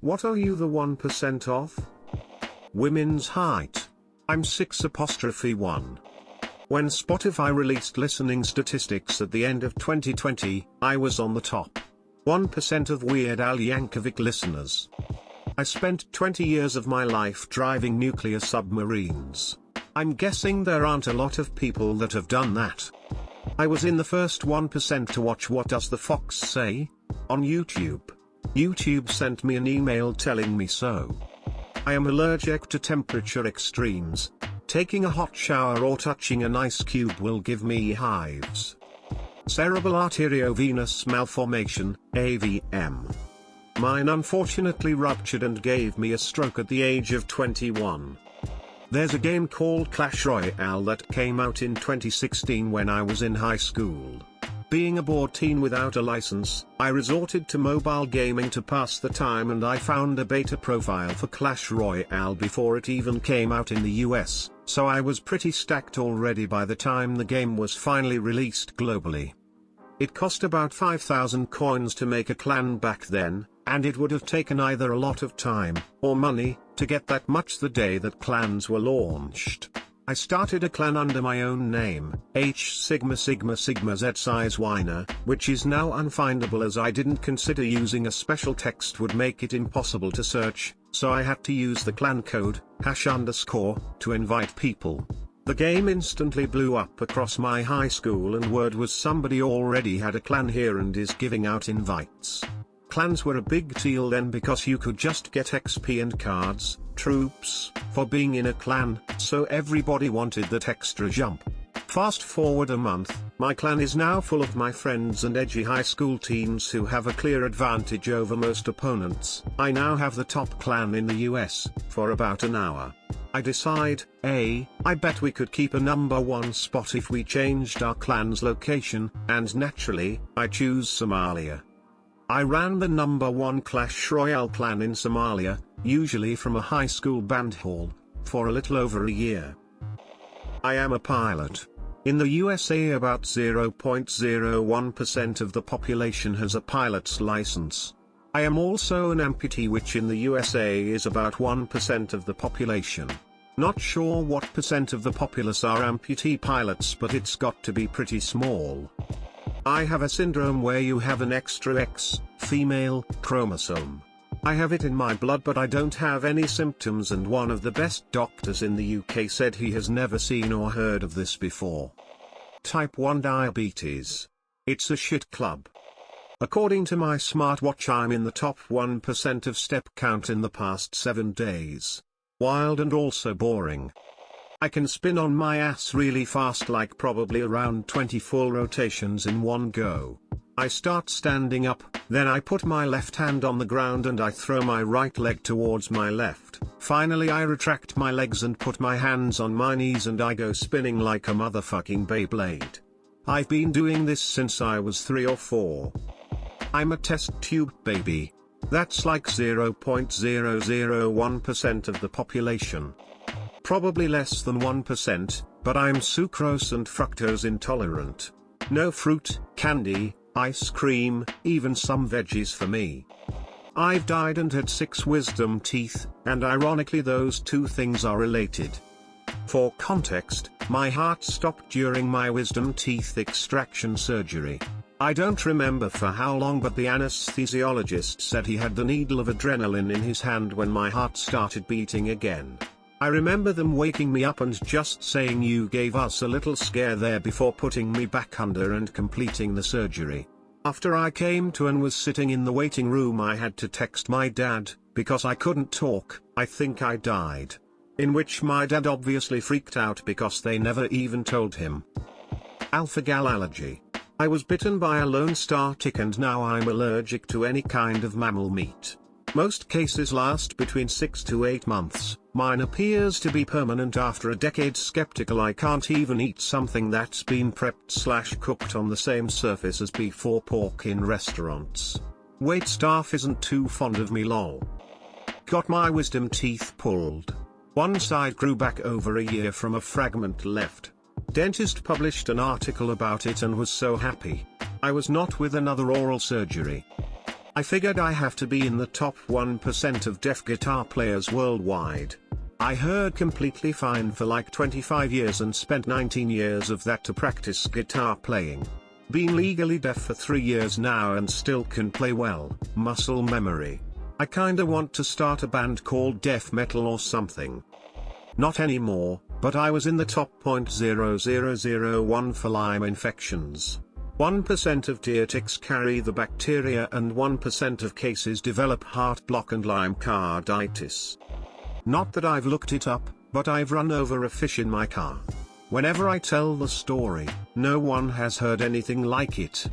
What are you the 1% of? Women's height. I'm 6'1". When Spotify released listening statistics at the end of 2020, I was on the top 1% of Weird Al Yankovic listeners. I spent 20 years of my life driving nuclear submarines. I'm guessing there aren't a lot of people that have done that. I was in the first 1% to watch What Does the Fox Say? On YouTube. YouTube sent me an email telling me so. I am allergic to temperature extremes. Taking a hot shower or touching an ice cube will give me hives. Cerebral arteriovenous malformation, AVM. Mine unfortunately ruptured and gave me a stroke at the age of 21. There's a game called Clash Royale that came out in 2016 when I was in high school. Being a bored teen without a license, I resorted to mobile gaming to pass the time, and I found a beta profile for Clash Royale before it even came out in the US, so I was pretty stacked already by the time the game was finally released globally. It cost about 5,000 coins to make a clan back then, and it would have taken either a lot of time, or money, to get that much the day that clans were launched. I started a clan under my own name, H Sigma Sigma Sigma Z Size Winer, which is now unfindable as I didn't consider using a special text would make it impossible to search, so I had to use the clan code, #_ to invite people. The game instantly blew up across my high school, and word was somebody already had a clan here and is giving out invites. Clans were a big deal then because you could just get XP and cards, troops, for being in a clan, so everybody wanted that extra jump. Fast forward a month, my clan is now full of my friends and edgy high school teens who have a clear advantage over most opponents. I now have the top clan in the US, for about an hour. I decide, I bet we could keep a #1 spot if we changed our clan's location, and naturally, I choose Somalia. I ran the #1 Clash Royale clan in Somalia, usually from a high school band hall, for a little over a year. I am a pilot. In the USA about 0.01% of the population has a pilot's license. I am also an amputee, which in the USA is about 1% of the population. Not sure what percent of the populace are amputee pilots, but it's got to be pretty small. I have a syndrome where you have an extra X, female, chromosome. I have it in my blood, but I don't have any symptoms, and one of the best doctors in the UK said he has never seen or heard of this before. Type 1 diabetes. It's a shit club. According to my smartwatch, I'm in the top 1% of step count in the past 7 days. Wild and also boring. I can spin on my ass really fast, like probably around 20 full rotations in one go. I start standing up, then I put my left hand on the ground and I throw my right leg towards my left. Finally I retract my legs and put my hands on my knees and I go spinning like a motherfucking Beyblade. I've been doing this since I was 3 or 4. I'm a test tube baby. That's like 0.001% of the population. Probably less than 1%, but I'm sucrose and fructose intolerant. No fruit, candy, ice cream, even some veggies for me. I've died and had 6 wisdom teeth, and ironically those two things are related. For context, my heart stopped during my wisdom teeth extraction surgery. I don't remember for how long, but the anesthesiologist said he had the needle of adrenaline in his hand when my heart started beating again. I remember them waking me up and just saying, "You gave us a little scare there," before putting me back under and completing the surgery. After I came to and was sitting in the waiting room, I had to text my dad, because I couldn't talk. "I think I died." In which my dad obviously freaked out because they never even told him. Alpha-gal allergy. I was bitten by a Lone Star tick and now I'm allergic to any kind of mammal meat. Most cases last between 6 to 8 months. Mine appears to be permanent after a decade. Skeptical I can't even eat something that's been prepped/cooked on the same surface as beef or pork in restaurants. Wait, staff isn't too fond of me lol. Got my wisdom teeth pulled. One side grew back over a year from a fragment left. Dentist published an article about it and was so happy. I was not with another oral surgery. I figured I have to be in the top 1% of deaf guitar players worldwide. I heard completely fine for like 25 years and spent 19 years of that to practice guitar playing. Been legally deaf for 3 years now and still can play well. Muscle memory. I kinda want to start a band called Deaf Metal or something. Not anymore, but I was in the top 0.0001 for Lyme infections. 1% of deer ticks carry the bacteria and 1% of cases develop heart block and Lyme carditis. Not that I've looked it up, but I've run over a fish in my car. Whenever I tell the story, no one has heard anything like it.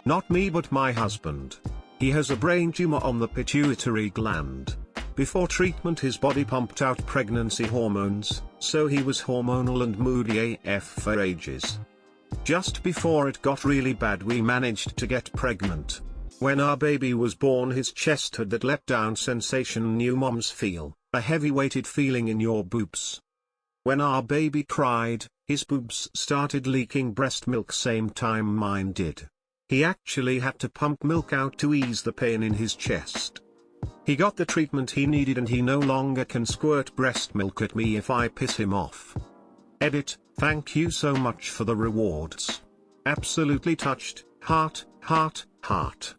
Not me but my husband. He has a brain tumor on the pituitary gland. Before treatment his body pumped out pregnancy hormones, so he was hormonal and moody AF for ages. Just before it got really bad we managed to get pregnant. When our baby was born his chest had that letdown sensation new moms feel, a heavy weighted feeling in your boobs. When our baby cried, his boobs started leaking breast milk same time mine did. He actually had to pump milk out to ease the pain in his chest. He got the treatment he needed and he no longer can squirt breast milk at me if I piss him off. Edit, thank you so much for the rewards. Absolutely touched, heart, heart, heart.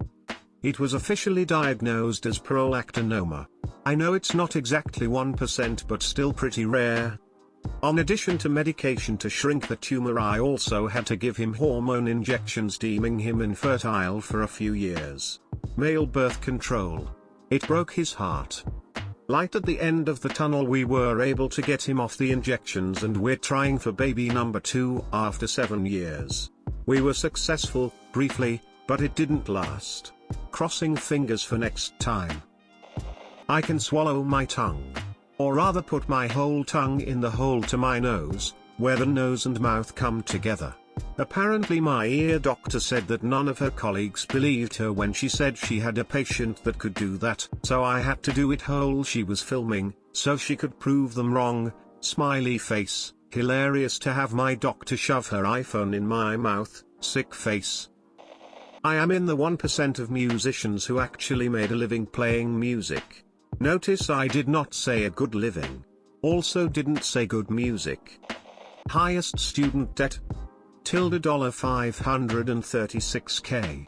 It was officially diagnosed as prolactinoma. I know it's not exactly 1% but still pretty rare. In addition to medication to shrink the tumor I also had to give him hormone injections deeming him infertile for a few years. Male birth control. It broke his heart. Light at the end of the tunnel we were able to get him off the injections and we're trying for baby number 2 after 7 years. We were successful, briefly, but it didn't last. Crossing fingers for next time. I can swallow my tongue. Or rather put my whole tongue in the hole to my nose, where the nose and mouth come together. Apparently my ear doctor said that none of her colleagues believed her when she said she had a patient that could do that, so I had to do it while she was filming, so she could prove them wrong. Smiley face, hilarious to have my doctor shove her iPhone in my mouth, sick face. I am in the 1% of musicians who actually made a living playing music. Notice I did not say a good living. Also didn't say good music. Highest student debt? $536K.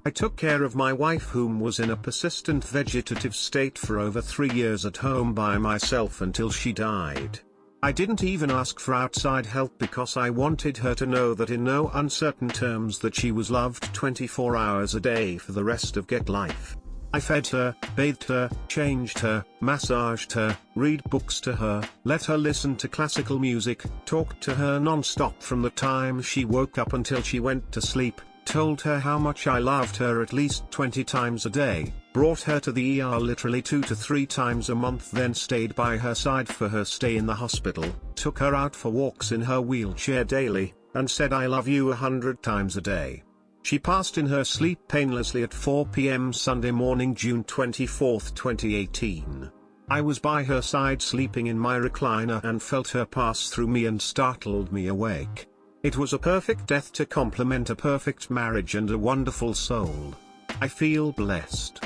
I took care of my wife whom was in a persistent vegetative state for over 3 years at home by myself until she died. I didn't even ask for outside help because I wanted her to know that in no uncertain terms that she was loved 24 hours a day for the rest of get life. I fed her, bathed her, changed her, massaged her, read books to her, let her listen to classical music, talked to her non-stop from the time she woke up until she went to sleep, told her how much I loved her at least 20 times a day, brought her to the ER literally 2 to 3 times a month, then stayed by her side for her stay in the hospital, took her out for walks in her wheelchair daily, and said I love you 100 times a day. She passed in her sleep painlessly at 4 p.m. Sunday morning, June 24, 2018. I was by her side sleeping in my recliner and felt her pass through me and startled me awake. It was a perfect death to complement a perfect marriage and a wonderful soul. I feel blessed.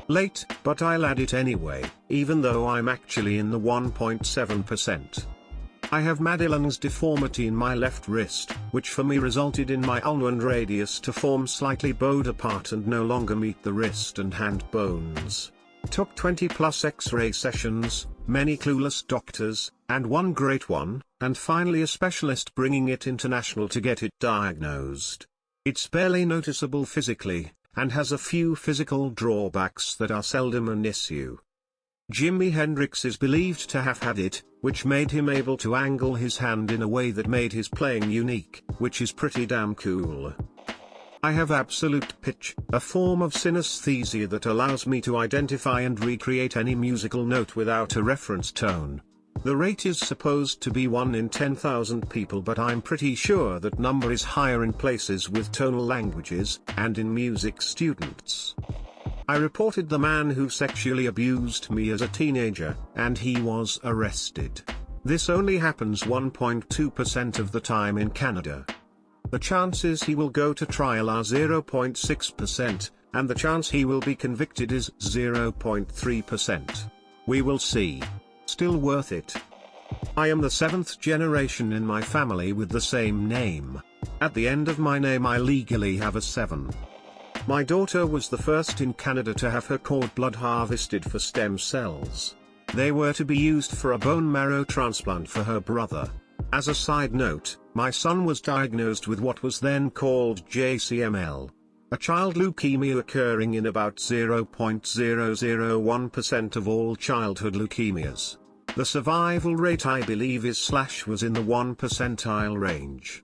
Late, but I'll add it anyway, even though I'm actually in the 1.7%. I have Madelung's deformity in my left wrist, which for me resulted in my ulna and radius to form slightly bowed apart and no longer meet the wrist and hand bones. Took 20 plus X-ray sessions, many clueless doctors, and one great one, and finally a specialist bringing it international to get it diagnosed. It's barely noticeable physically, and has a few physical drawbacks that are seldom an issue. Jimi Hendrix is believed to have had it, which made him able to angle his hand in a way that made his playing unique, which is pretty damn cool. I have absolute pitch, a form of synesthesia that allows me to identify and recreate any musical note without a reference tone. The rate is supposed to be 1 in 10,000 people, but I'm pretty sure that number is higher in places with tonal languages, and in music students. I reported the man who sexually abused me as a teenager, and he was arrested. This only happens 1.2% of the time in Canada. The chances he will go to trial are 0.6%, and the chance he will be convicted is 0.3%. We will see. Still worth it. I am the 7th generation in my family with the same name. At the end of my name I legally have a 7. My daughter was the first in Canada to have her cord blood harvested for stem cells. They were to be used for a bone marrow transplant for her brother. As a side note, my son was diagnosed with what was then called JCML, a child leukemia occurring in about 0.001% of all childhood leukemias. The survival rate I believe was in the 1 percentile range.